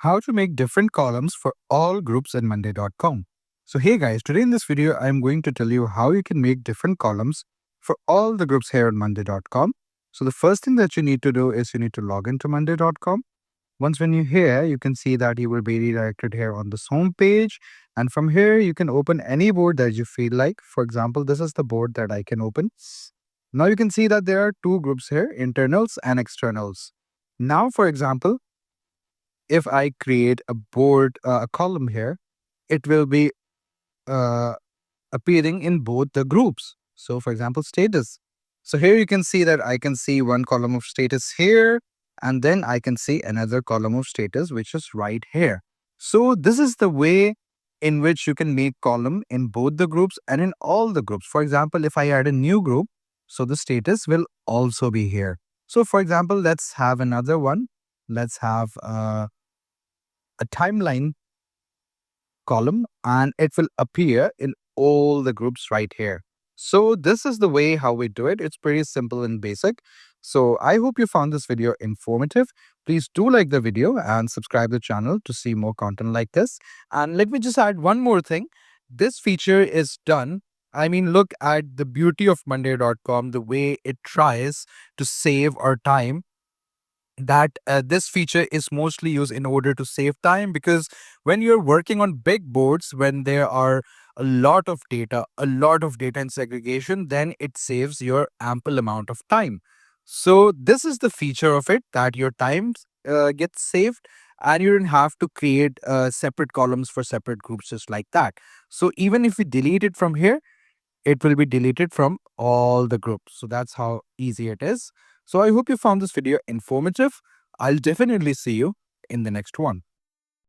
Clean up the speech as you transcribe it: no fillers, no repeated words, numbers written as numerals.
how to make different columns for all groups in monday.com. So hey guys, today in this video, I'm going to tell you how you can make different columns for all the groups here on monday.com. So the first thing that you need to do is you need to log into monday.com. Once when you're here, you can see that you will be redirected here on this home page. And from here, you can open any board that you feel like. For example, this is the board that I can open. Now you can see that there are two groups here, internals and externals. Now, for example, if I create a board, a column here, it will be uh, appearing in both the groups. So for example, status. So here you can see that I can see one column of status here, and then I can see another column of status, which is right here. So this is the way in which you can make column in both the groups and in all the groups. For example, if I add a new group, so the status will also be here. So for example, let's have another one. Let's have a timeline column, and it will appear in all the groups right here. So this is the way how we do it. It's pretty simple and basic. So I hope you found this video informative. Please do like the video and subscribe the channel to see more content like this. And let me just add one more thing. This feature is done. I mean, look at the beauty of monday.com, the way it tries to save our time, that this feature is mostly used in order to save time, because when you're working on big boards, when there are a lot of data in segregation, then it saves your ample amount of time. So this is the feature of it, that your time gets saved, and you don't have to create separate columns for separate groups just like that. So even if we delete it from here, it will be deleted from all the groups. So that's how easy it is. So I hope you found this video informative. I'll definitely see you in the next one.